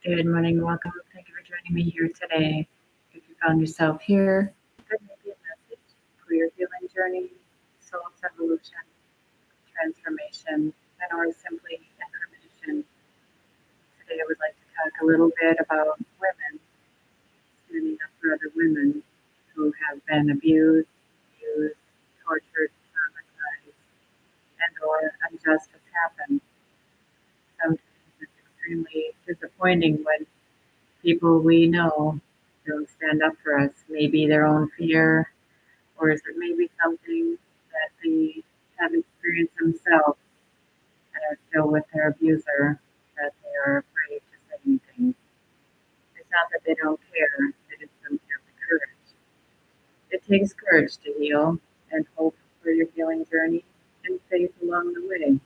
Good morning, welcome. Thank you for joining me here today. If you found yourself here, there may be a message for your healing journey, soul's evolution, transformation, and or simply information. Today I would like to talk a little bit about women, standing up for other women who have been abused, used, tortured, traumatized, and or injustice happened. Sometimes it's extremely disappointing when people we know don't stand up for us. Maybe their own fear, or is it maybe something that they have experienced themselves and are still with their abuser, that they are afraid to say anything. It's not that they don't care, they just don't have the courage. It takes courage to heal and hope for your healing journey and faith along the way.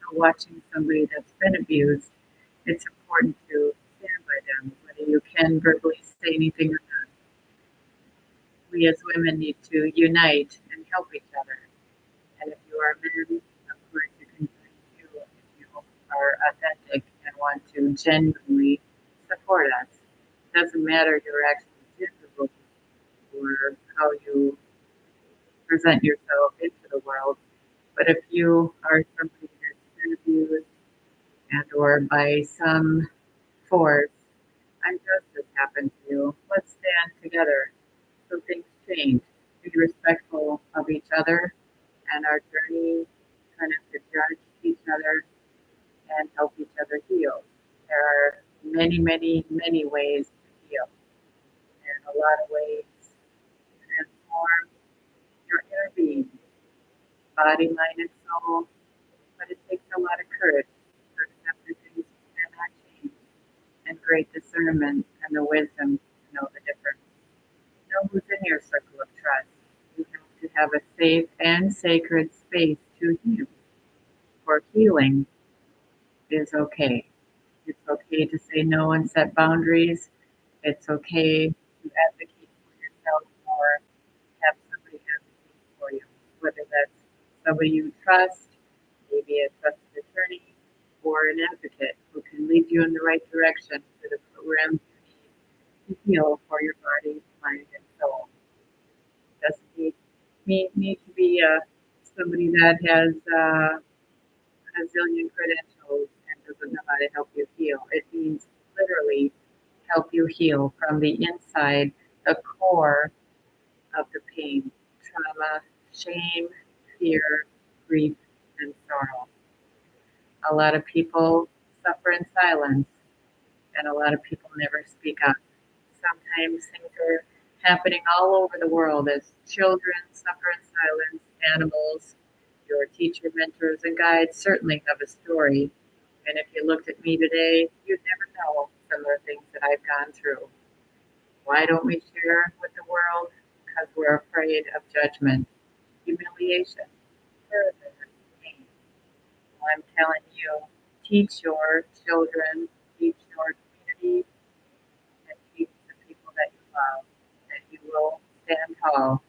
So watching somebody that's been abused, it's important to stand by them, whether you can verbally say anything or not. We as women need to unite and help each other. And if you are men, of course, you can join too if you are authentic and want to genuinely support us. It doesn't matter your actual gender role or how you present yourself into the world, but if you are somebody that's been abused and or by some force, injustice happened to you, let's stand together so things change. Be respectful of each other and our journey, try not to judge each other and help each other heal. There are many, many, many ways to heal, and a lot of ways to transform your inner being, body, mind, and soul. But it takes a lot of courage to accept the things you cannot change, and great discernment and the wisdom to know the difference. Know who's in your circle of trust. You have to have a safe and sacred space to heal. For healing is okay. It's okay to say no and set boundaries. It's okay to advocate for yourself or have somebody advocate for you, whether that's somebody you trust, maybe a trusted attorney, or an advocate who can lead you in the right direction to the programs you need to heal for your body, mind, and soul. Doesn't need to be somebody that has a zillion credentials and doesn't know how to help you heal. It means literally help you heal from the inside, the core of the pain, trauma, shame, fear, grief, and sorrow. A lot of people suffer in silence, and a lot of people never speak up. Sometimes things are happening all over the world as children suffer in silence, animals, your teacher, mentors, and guides certainly have a story. And if you looked at me today, you'd never know some of the things that I've gone through. Why don't we share with the world? Because we're afraid of judgment, humiliation, further pain. Well, I'm telling you, teach your children, teach your community, and teach the people that you love that you will stand tall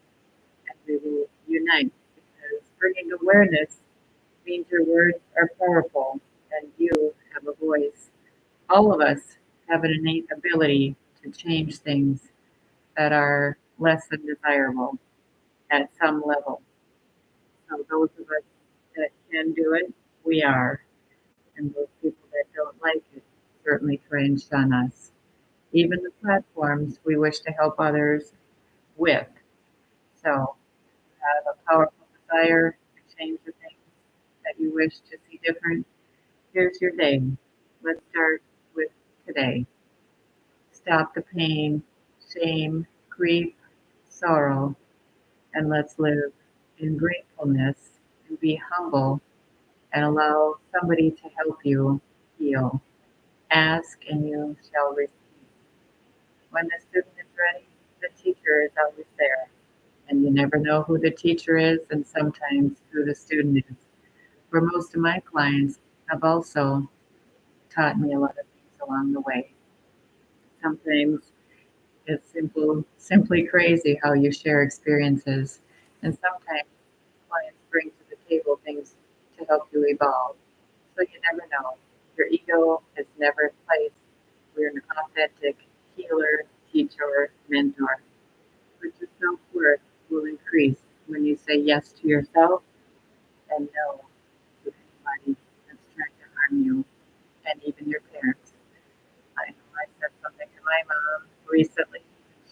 and we will unite because bringing awareness means your words are powerful and you have a voice. All of us have an innate ability to change things that are less than desirable at some level. So those of us that can do it, we are. And those people that don't like it certainly try and shun us. Even the platforms we wish to help others with. So have a powerful desire to change the things that you wish to see different. Here's your day. Let's start with today. Stop the pain, shame, grief, sorrow, and let's live in gratefulness and be humble and allow somebody to help you heal. Ask and you shall receive. When the student is ready, the teacher is always there. And you never know who the teacher is and sometimes who the student is. For most of my clients have also taught me a lot of things along the way. Sometimes it's simply crazy how you share experiences. And sometimes clients bring to the table things to help you evolve. So you never know. Your ego is never in place. You're an authentic healer, teacher, mentor. But your self-worth will increase when you say yes to yourself and no to anybody that's trying to harm you and even your parents. I know I said something to my mom recently.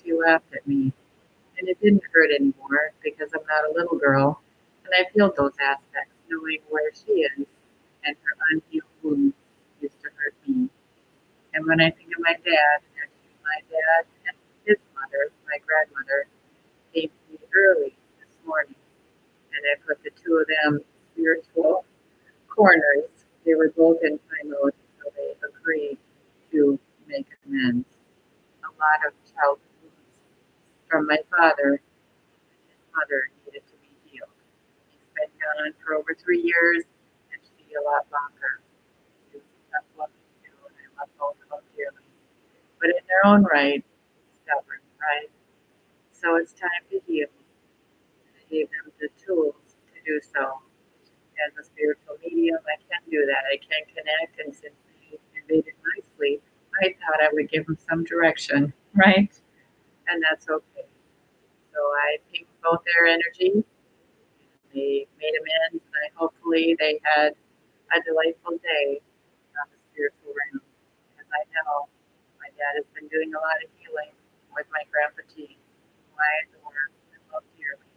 She laughed at me, and it didn't hurt anymore because I'm not a little girl, and I feel those aspects, knowing where she is and her unhealed wounds used to hurt me. And when I think of my dad, actually my dad and his mother, my grandmother, came to me early this morning, and I put the two of them in spiritual corners. They were both in timeout, so they agreed to make amends. A lot of childhood wounds from my father and his mother needed to be healed. He's been gone for over 3 years, and she a lot longer. She was a tough woman too, and I love both of them dearly. But in their own right, stubborn, right? So it's time to heal. I gave them the tools to do so. As a spiritual medium, I can do that. I can connect, and since they invaded my sleep, I thought I would give them some direction, right? And that's okay. So I pinged both their energy. They made amends, and hopefully they had a delightful day on the spiritual realm. Because I know my dad has been doing a lot of healing with my grandpa T, who I adore and love dearly,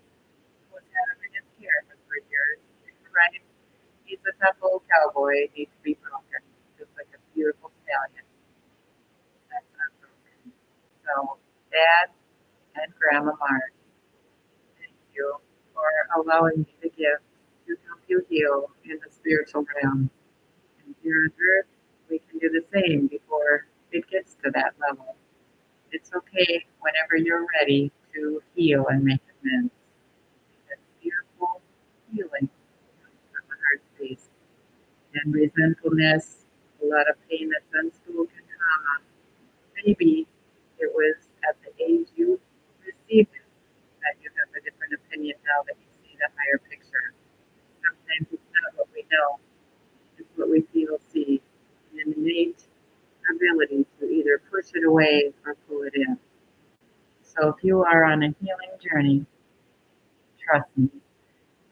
who has had him in his care for years, right? He's a tough old cowboy. He needs to be broken, just like a beautiful stallion that's not broken. So, Dad and Grandma Marge, thank you for allowing me the gift to help you heal in the spiritual realm. And here on earth, we can do the same before it gets to that level. It's okay whenever you're ready to heal and make amends. That beautiful healing comes from the heart space. And resentfulness, a lot of pain that's unspoken trauma. Maybe it was at the age you received it that you have a different opinion now that you see the higher picture. Sometimes it's not what we know, it's what we feel, see, an innate ability to either push it away or pull it in. So if you are on a healing journey, trust me,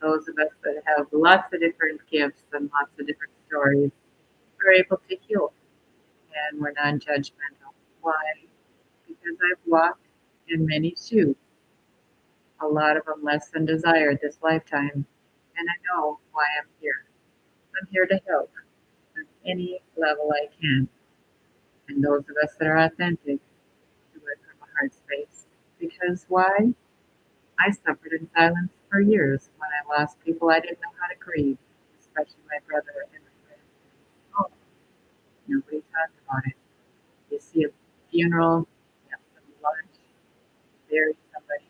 those of us that have lots of different gifts and lots of different stories are able to heal, and we're non-judgmental. Why? Because I've walked in many shoes, a lot of them less than desired this lifetime, and I know why I'm here. I'm here to help on any level I can, and those of us that are authentic do it from a heart space. Because why? I suffered in silence for years when I lost people I didn't know how to grieve, especially my brother and my grandparents. Oh, nobody talked about it. You see a funeral, you have some lunch, bury somebody,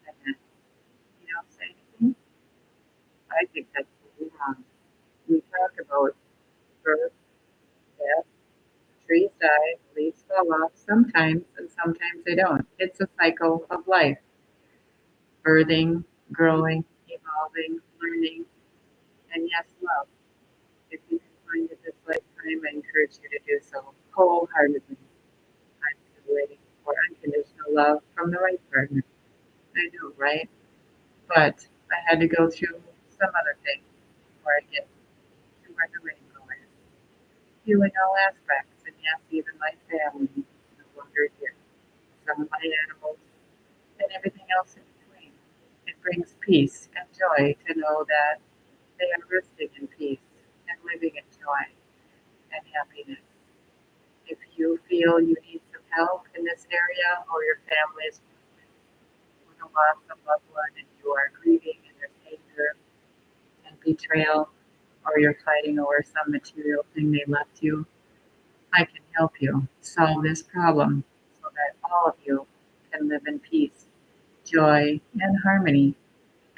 and then you don't say anything. I think that's really wrong. We talk about birth, death, trees die, leaves fall off sometimes, and sometimes they don't. It's a cycle of life, birthing, growing, evolving, learning, and yes, love. If you can find it this lifetime, I encourage you to do so wholeheartedly. I'm still waiting for unconditional love from the right partner. I know, right? But I had to go through some other things before I get to where the rainbow is. Healing all aspects, and yes, even my family is no longer here. Some of my animals, and everything else in between. It brings peace and joy to know that they are resting in peace and living in joy and happiness. If you feel you need some help in this area, or your family is with a loss of loved one and you are grieving and there's anger and betrayal, or you're fighting over some material thing they left you, I can help you solve this problem so that all of you can live in peace, joy, and harmony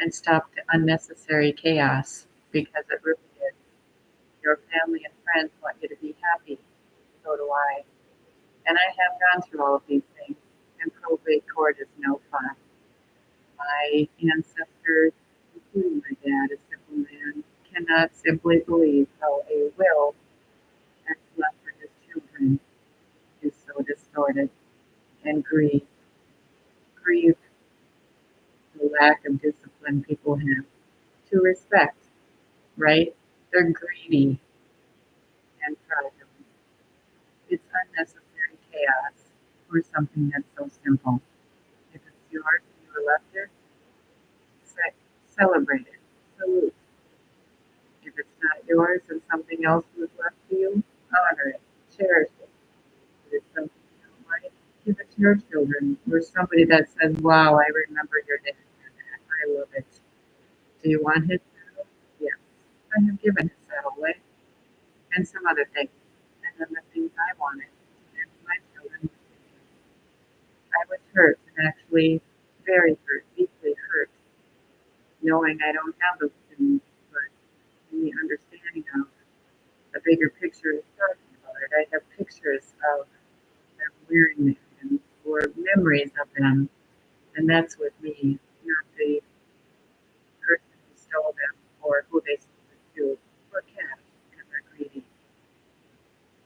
and stop the unnecessary chaos, because it really is. Your family and friends want you to be happy. So do I. And I have gone through all of these things, and probate court is no fun. My ancestors, including my dad, a simple man, cannot simply believe how a will that's left for his children is distorted, and grieve the lack of discipline people have to respect, right? They're greedy and fragile. It's unnecessary chaos for something that's so simple. If it's yours and you were left it, celebrate it, salute. If it's not yours and something else was left to you, honor it, cherish it. If it's something you don't like, give it to your children or somebody that says, wow, I remember your dad did that. I love it. Do you want his saddle? Yes. I have given his saddle away and some other things. And then the things I wanted. And my children. I was hurt and actually very hurt, deeply hurt, knowing I don't have those things, but in the understanding of the bigger picture is talking about it. I have pictures of them wearing them and or memories of them, and that's with me, not the person who stole them or who they sold it to or cash because they're greedy.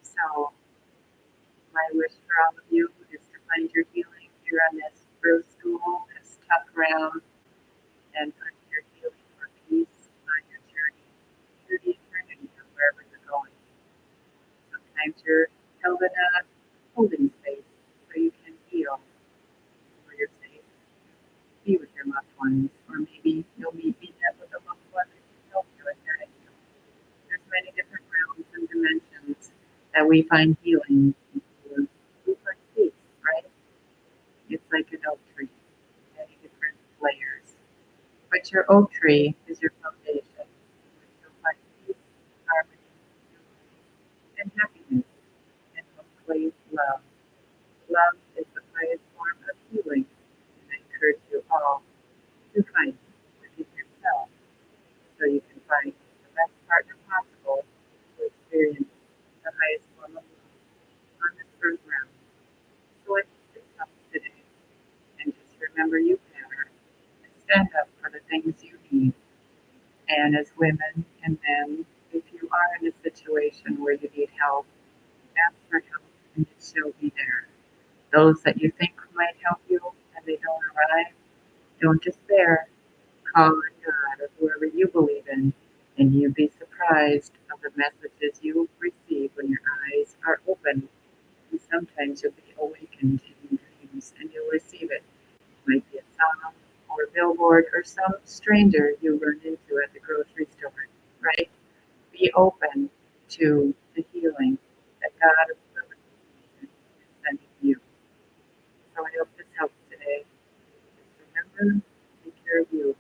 So my wish for all of you is to find your healing here on this birth school, this tough ground, and find your healing for peace on your journey through the eternity of wherever you're going. Sometimes you're held in a holding space so you can heal where you're safe, be with your loved ones, or maybe you'll be met with a loved one that can help you in that heal. There's many different realms and dimensions that we find healing. We find peace, right? It's like an oak tree, many different layers. But your oak tree is your foundation. You'll find peace, harmony, joy, and happiness, and hopefully love. Love is the highest form of healing, and I encourage you all to find it within yourself so you can find the best partner possible to experience the highest form of love on this earth realm. So I hope this helps today, and just remember you matter, and stand up for the things you need. And as women and men, if you are in a situation where you need help, ask for help and it shall be there. Those that you think might help you and they don't arrive, don't despair. Call on God or whoever you believe in, and you'll be surprised of the messages you receive when your eyes are open. And sometimes you'll be awakened in dreams and you'll receive it. It might be a song or a billboard or some stranger you run into at the grocery store, right? Be open to the healing that God of is sending you. So I hope this helps today. Just remember, take care of you.